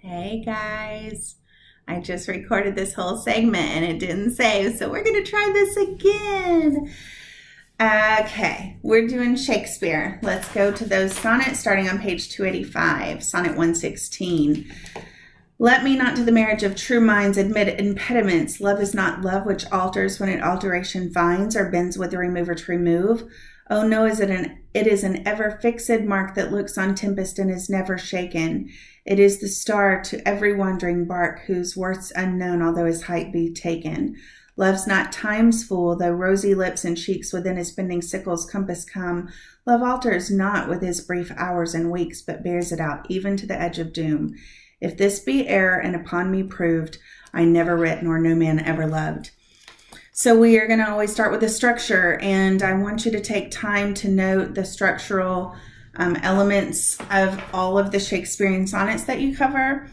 Hey guys, I just recorded this whole segment and it didn't save, so we're going to try this again. Okay, we're doing Shakespeare. Let's go to those sonnets starting on page 285, sonnet 116. Let me not to the marriage of true minds admit impediments. Love is not love which alters when it alteration finds, or bends with the remover to remove. Oh no, it is an ever fixed mark that looks on tempest and is never shaken. It is the star to every wandering bark, whose worth's unknown, although his height be taken. Love's not time's fool, though rosy lips and cheeks within his bending sickle's compass come. Love alters not with his brief hours and weeks, but bears it out even to the edge of doom. If this be error and upon me proved, I never writ nor no man ever loved. So we are going to always start with the structure, and I want you to take time to note the structural elements of all of the Shakespearean sonnets that you cover,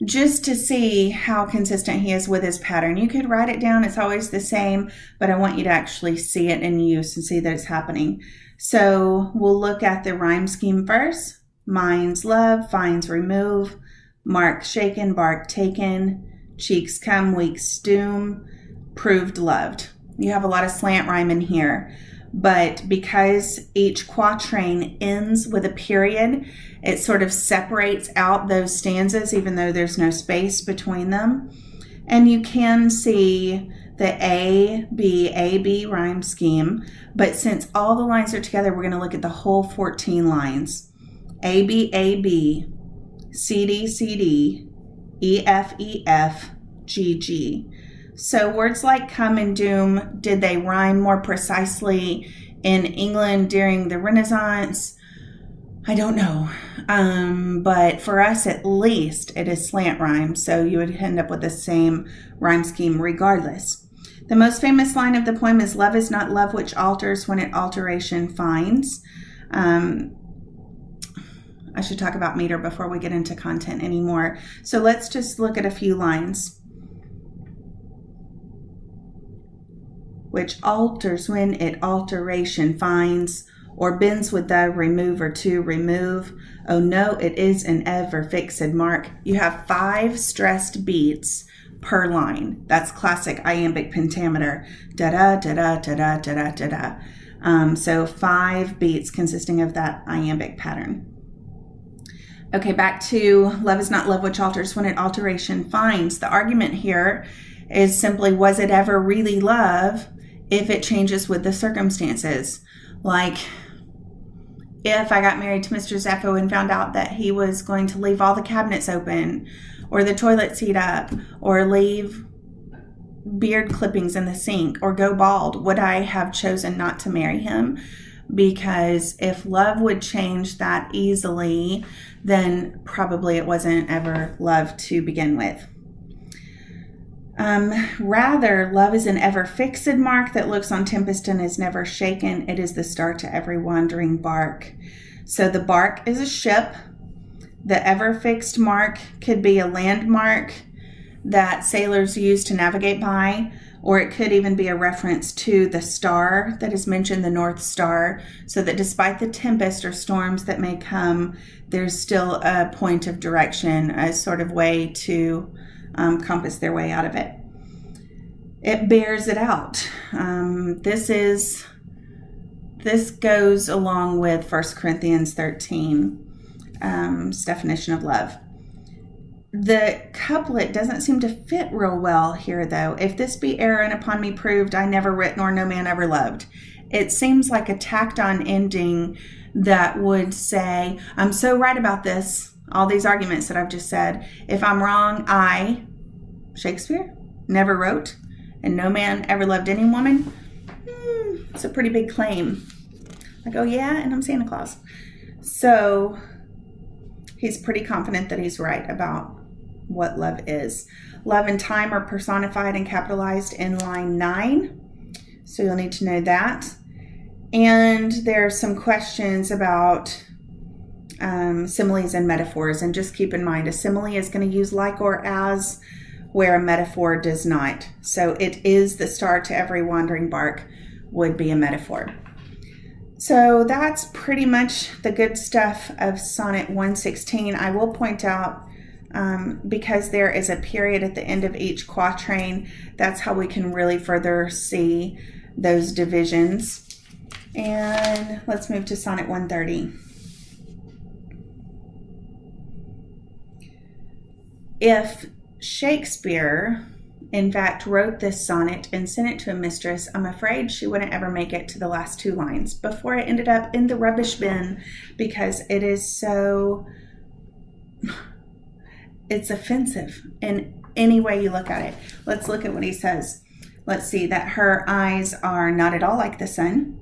just to see how consistent he is with his pattern. You could write it down, it's always the same, but I want you to actually see it in use and see that it's happening. So we'll look at the rhyme scheme first. Minds love, finds remove, mark shaken, bark taken, cheeks come, weeks doom, proved loved. You have a lot of slant rhyme in here, but because each quatrain ends with a period, it sort of separates out those stanzas even though there's no space between them. And you can see the A, B rhyme scheme, but since all the lines are together, we're going to look at the whole 14 lines. A, B, C, D, E, F, G. So words like come and doom, did they rhyme more precisely in England during the Renaissance? I don't know. But for us, at least, it is slant rhyme. So you would end up with the same rhyme scheme regardless. The most famous line of the poem is, love is not love which alters when it alteration finds. I should talk about meter before we get into content anymore. So let's just look at a few lines. Which alters when it alteration finds, or bends with the remover to remove. Oh no, it is an ever fixed mark. You have 5 stressed beats per line. That's classic iambic pentameter. Da-da, da-da, da-da, da-da, da-da. So 5 beats consisting of that iambic pattern. Okay, back to love is not love which alters when it alteration finds. The argument here is simply, was it ever really love if it changes with the circumstances? Like, if I got married to Mr. Zeffo and found out that he was going to leave all the cabinets open, or the toilet seat up, or leave beard clippings in the sink, or go bald, would I have chosen not to marry him? Because if love would change that easily, then probably it wasn't ever love to begin with. Rather, love is an ever fixed mark that looks on tempest and is never shaken. It is the star to every wandering bark. So the bark is a ship. The ever fixed mark could be a landmark that sailors use to navigate by, or it could even be a reference to the star that is mentioned, the North Star, so that despite the tempest or storms that may come, there's still a point of direction, a sort of way to compass their way out of it. It bears it out. This goes along with 1 Corinthians 13's definition of love. The couplet doesn't seem to fit real well here, though. If this be error and upon me proved, I never writ nor no man ever loved. It seems like a tacked on ending that would say, I'm so right about this, all these arguments that I've just said. If I'm wrong, I, Shakespeare, never wrote, and no man ever loved any woman. It's a pretty big claim. Like, oh yeah, and I'm Santa Claus. So he's pretty confident that he's right about what love is. Love and time are personified and capitalized in line 9. So you'll need to know that. And there are some questions about similes and metaphors. And just keep in mind, a simile is going to use like or as, where a metaphor does not. So it is the star to every wandering bark would be a metaphor. So that's pretty much the good stuff of Sonnet 116. I will point out because there is a period at the end of each quatrain. That's how we can really further see those divisions. And let's move to Sonnet 130. If Shakespeare, in fact, wrote this sonnet and sent it to a mistress, I'm afraid she wouldn't ever make it to the last 2 lines before it ended up in the rubbish bin, because it is so, it's offensive in any way you look at it. Let's look at what he says. Let's see, that her eyes are not at all like the sun,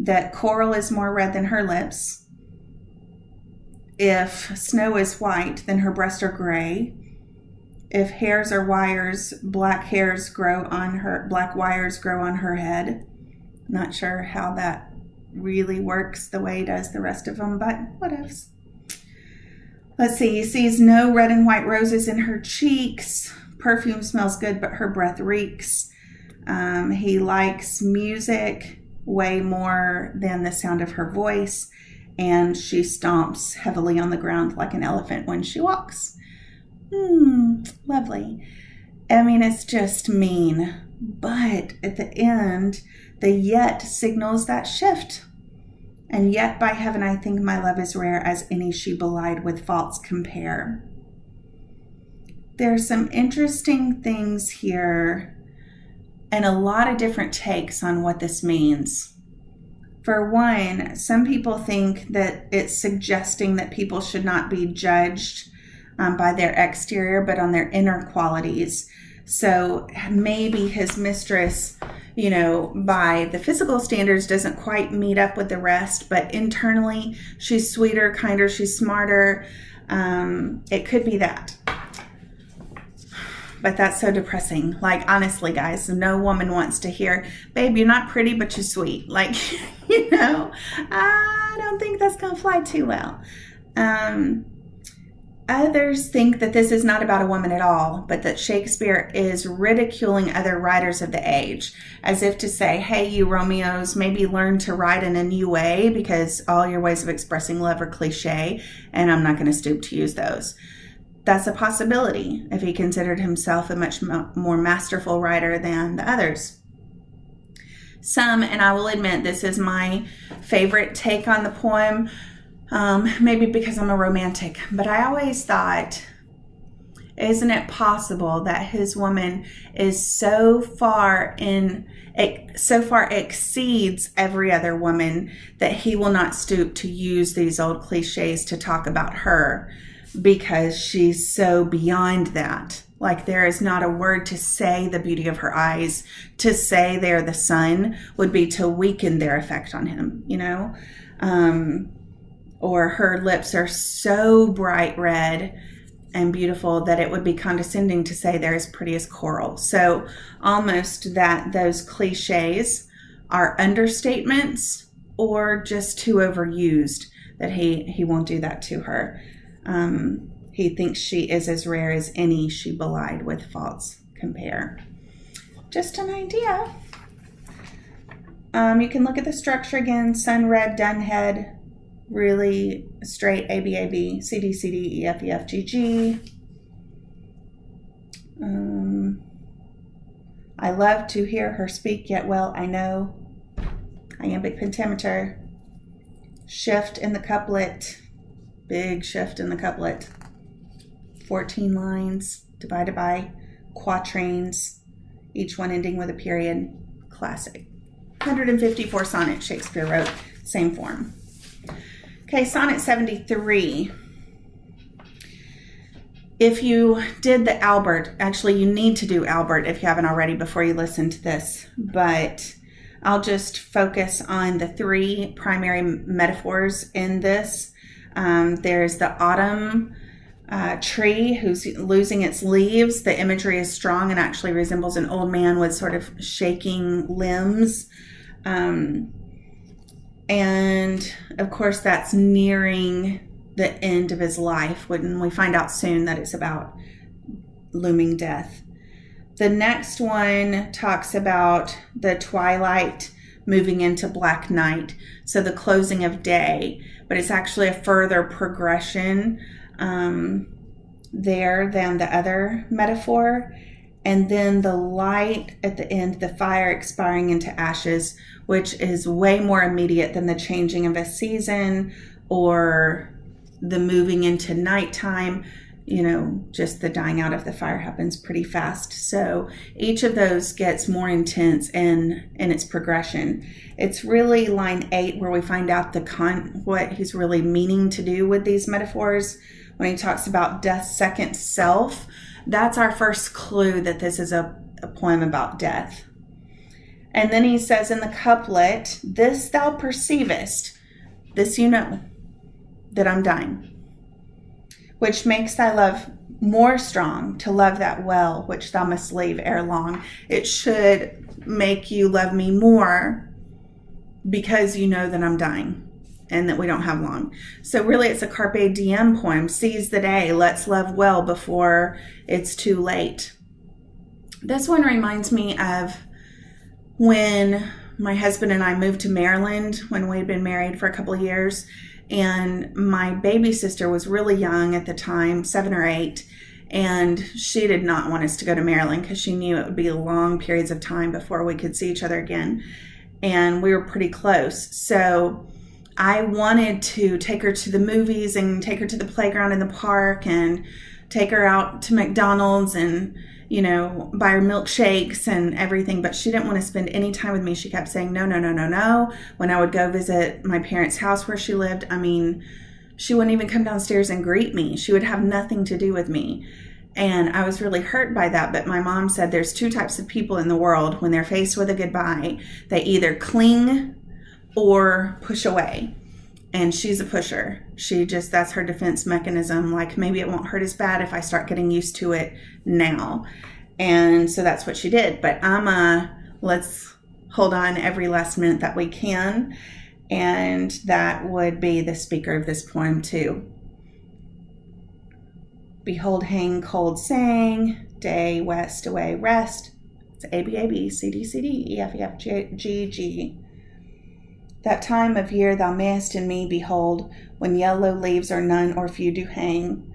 that coral is more red than her lips, if snow is white, then her breasts are gray, if hairs are wires, black wires grow on her head. Not sure how that really works the way it does the rest of them, but whatevs. Let's see, he sees no red and white roses in her cheeks. Perfume smells good, but her breath reeks. He likes music way more than the sound of her voice, and she stomps heavily on the ground like an elephant when she walks. Lovely. I mean, it's just mean, but at the end, the yet signals that shift. And yet, by heaven, I think my love is rare, as any she belied with faults compare. There's some interesting things here and a lot of different takes on what this means. For one, some people think that it's suggesting that people should not be judged by their exterior, but on their inner qualities. So maybe his mistress, by the physical standards doesn't quite meet up with the rest, but internally she's sweeter, kinder, she's smarter. It could be that. But that's so depressing. Like, honestly, guys, no woman wants to hear, babe, you're not pretty, but you're sweet. Like, I don't think that's going to fly too well. Others think that this is not about a woman at all, but that Shakespeare is ridiculing other writers of the age, as if to say, hey, you Romeos, maybe learn to write in a new way, because all your ways of expressing love are cliche, and I'm not going to stoop to use those. That's a possibility if he considered himself a much more masterful writer than the others. Some, and I will admit this is my favorite take on the poem, maybe because I'm a romantic, but I always thought, isn't it possible that his woman is so far exceeds every other woman that he will not stoop to use these old cliches to talk about her, because she's so beyond that. Like, there is not a word to say the beauty of her eyes. To say they're the sun would be to weaken their effect on him, or her lips are so bright red and beautiful that it would be condescending to say they're as pretty as coral. So almost that those cliches are understatements or just too overused, that he won't do that to her. He thinks she is as rare as any she belied with faults compare. Just an idea. You can look at the structure again. Sun, red, dun, head. Really straight A, B, A, B, C, D, C, D, E, F, E, F, G, G. I love to hear her speak, yet well I know. Iambic pentameter. Shift in the couplet. Big shift in the couplet. 14 lines divided by quatrains, each one ending with a period. Classic. 154 sonnets Shakespeare wrote, same form. Okay, Sonnet 73. If you did the Albert, actually you need to do Albert if you haven't already before you listen to this, but I'll just focus on the 3 primary metaphors in this. There's the autumn tree who's losing its leaves. The imagery is strong and actually resembles an old man with sort of shaking limbs. And of course, that's nearing the end of his life when we find out soon that it's about looming death. The next one talks about the twilight moving into black night, so the closing of day, but it's actually a further progression there than the other metaphor. And then the light at the end, the fire expiring into ashes, which is way more immediate than the changing of a season or the moving into nighttime. Just the dying out of the fire happens pretty fast. So each of those gets more intense in its progression. It's really line 8 where we find out what he's really meaning to do with these metaphors. When he talks about death's second self, that's our first clue that this is a poem about death. And then he says in the couplet, "This thou perceivest, this you know, that I'm dying, which makes thy love more strong to love that well, which thou must leave ere long." It should make you love me more because you know that I'm dying and that we don't have long. So really it's a carpe diem poem. Seize the day. Let's love well before it's too late. This one reminds me of when my husband and I moved to Maryland when we'd been married for a couple of years. And my baby sister was really young at the time, 7 or 8. And she did not want us to go to Maryland because she knew it would be long periods of time before we could see each other again. And we were pretty close. So I wanted to take her to the movies and take her to the playground in the park and take her out to McDonald's and, buy her milkshakes and everything. But she didn't want to spend any time with me. She kept saying, no, no, no, no, no. When I would go visit my parents' house where she lived, she wouldn't even come downstairs and greet me. She would have nothing to do with me. And I was really hurt by that. But my mom said there's 2 types of people in the world. When they're faced with a goodbye, they either cling or push away. And she's a pusher. That's her defense mechanism. Like, maybe it won't hurt as bad if I start getting used to it now. And so that's what she did. But let's hold on every last minute that we can. And that would be the speaker of this poem too. Behold, hang, cold sang, day, west, away, rest. It's A, B, A, B, C, D, C, D, E, F, E, F, G, G, G. That time of year thou mayest in me behold, when yellow leaves or none or few do hang.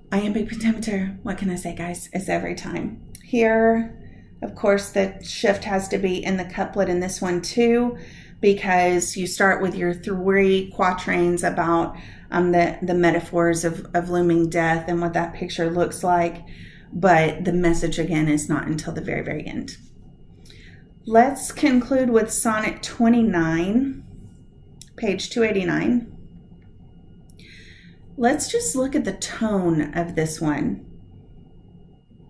Iambic pentameter, what can I say, guys? It's every time. Here, of course, the shift has to be in the couplet in this one too, because you start with your 3 quatrains about the metaphors of looming death and what that picture looks like, but the message again is not until the very, very end. Let's conclude with Sonnet 29, page 289. Let's just look at the tone of this one.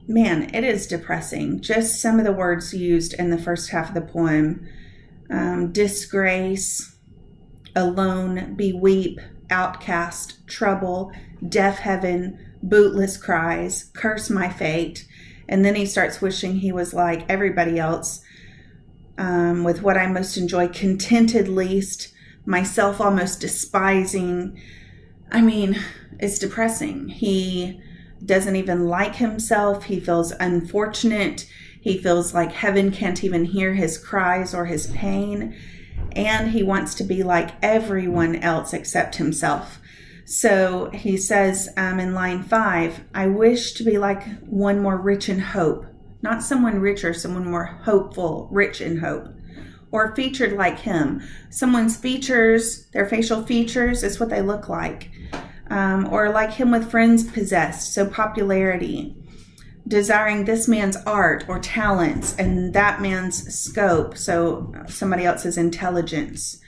Man, it is depressing. Just some of the words used in the first half of the poem. Disgrace, alone, beweep, outcast, trouble, deaf heaven, bootless cries, curse my fate. And then he starts wishing he was like everybody else. With what I most enjoy, contented least, myself almost despising. It's depressing. He doesn't even like himself. He feels unfortunate. He feels like heaven can't even hear his cries or his pain. And he wants to be like everyone else except himself. So he says in line 5, I wish to be like one more rich in hope. Not someone richer, someone more hopeful, rich in hope. Or featured like him. Someone's features, their facial features, is what they look like. Or like him with friends possessed, so popularity. Desiring this man's art or talents and that man's scope, so somebody else's intelligence.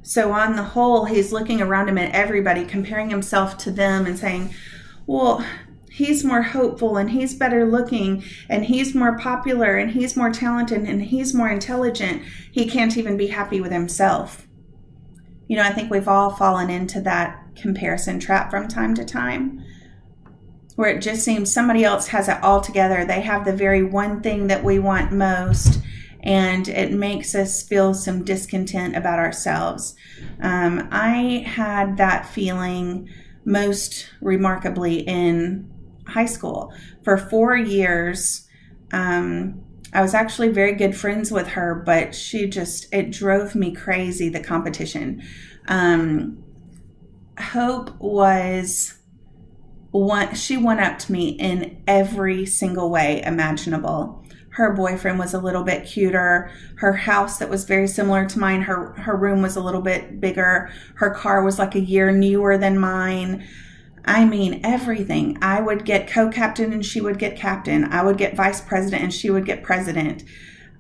So on the whole, he's looking around him at everybody, comparing himself to them and saying, well, he's more hopeful and he's better looking and he's more popular and he's more talented and he's more intelligent. He can't even be happy with himself. I think we've all fallen into that comparison trap from time to time, where it just seems somebody else has it all together. They have the very one thing that we want most, and it makes us feel some discontent about ourselves. I had that feeling most remarkably in high school. For 4 years, I was actually very good friends with her, but it drove me crazy, the competition. Hope was she one-upped me in every single way imaginable. Her boyfriend was a little bit cuter. Her house that was very similar to mine, her room was a little bit bigger. Her car was like a year newer than mine. I mean, everything. I would get co-captain and she would get captain. I would get vice president and she would get president.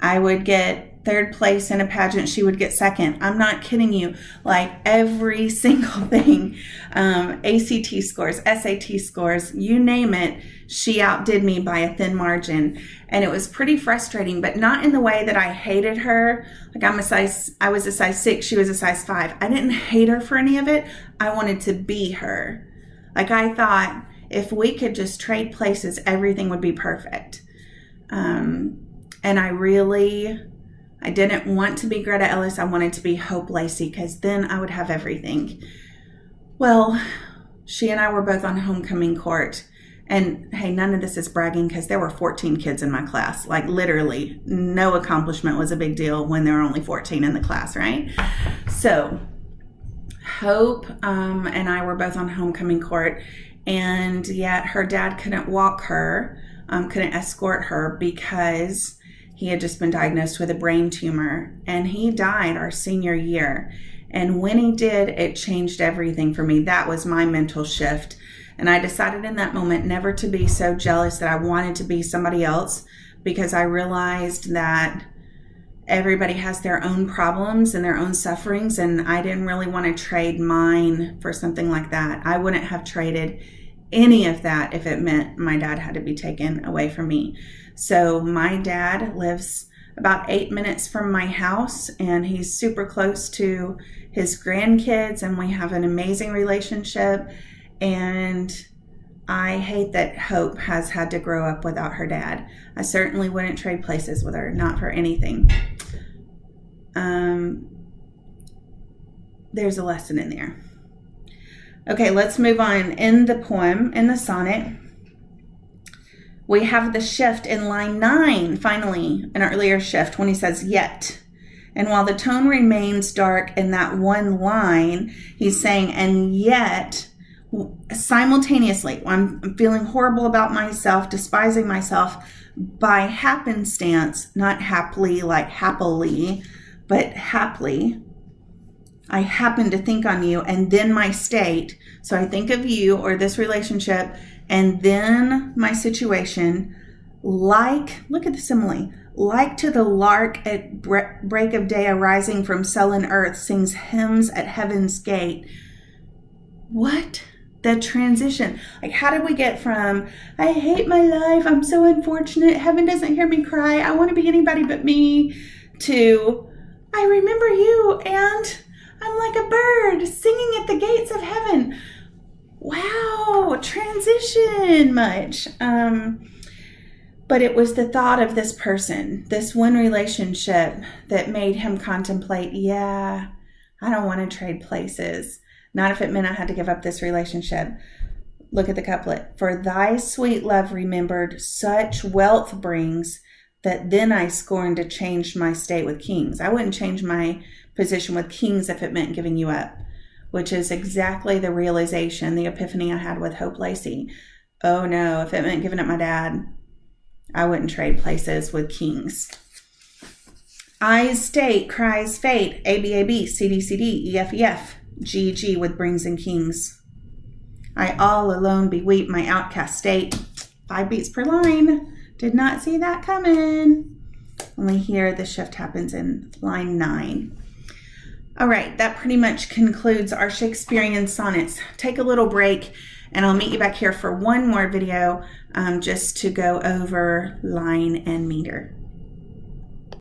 I would get third place in a pageant. She would get second. I'm not kidding you. Like every single thing, ACT scores, SAT scores, you name it, she outdid me by a thin margin. And it was pretty frustrating, but not in the way that I hated her. Like I was a size 6, she was a size 5. I didn't hate her for any of it. I wanted to be her. Like I thought if we could just trade places, everything would be perfect. And I didn't want to be Greta Ellis. I wanted to be Hope Lacey because then I would have everything. Well, she and I were both on homecoming court. And hey, none of this is bragging because there were 14 kids in my class. Like literally no accomplishment was a big deal when there were only 14 in the class, right? So Hope and I were both on homecoming court. And yet her dad couldn't walk her, couldn't escort her because he had just been diagnosed with a brain tumor, and he died our senior year. And when he did, it changed everything for me. That was my mental shift. And I decided in that moment never to be so jealous that I wanted to be somebody else, because I realized that everybody has their own problems and their own sufferings, and I didn't really want to trade mine for something like that. I wouldn't have traded any of that if it meant my dad had to be taken away from me. So my dad lives about 8 minutes from my house, and he's super close to his grandkids, and we have an amazing relationship. And I hate that Hope has had to grow up without her dad. I certainly wouldn't trade places with her, not for anything. There's a lesson in there. Okay, let's move on. In the poem, in the sonnet, we have the shift in line 9, finally, an earlier shift when he says yet. And while the tone remains dark in that one line, he's saying, and yet, simultaneously, I'm feeling horrible about myself, despising myself, by happenstance, not happily like happily, but haply, I happen to think on you, and then my state. So I think of you or this relationship, and then my situation, like, look at the simile, like to the lark at break of day arising from sullen earth, sings hymns at heaven's gate. What? The transition. Like, how did we get from, I hate my life, I'm so unfortunate, heaven doesn't hear me cry, I want to be anybody but me, to, I remember you, and I'm like a bird singing at the gates of heaven. Wow, transition much. But it was the thought of this person, this one relationship, that made him contemplate, yeah, I don't want to trade places. Not if it meant I had to give up this relationship. Look at the couplet. For thy sweet love remembered such wealth brings, that then I scorn to change my state with kings. I wouldn't change my position with kings if it meant giving you up, which is exactly the realization, the epiphany I had with Hope Lacey. Oh no, if it meant giving up my dad, I wouldn't trade places with kings. I's state cries fate, ABAB, CDCD, EFEF, GG with brings and kings. I all alone beweep my outcast state. 5 beats per line. Did not see that coming. Only here the shift happens in line 9. All right, that pretty much concludes our Shakespearean sonnets. Take a little break, and I'll meet you back here for one more video just to go over line and meter.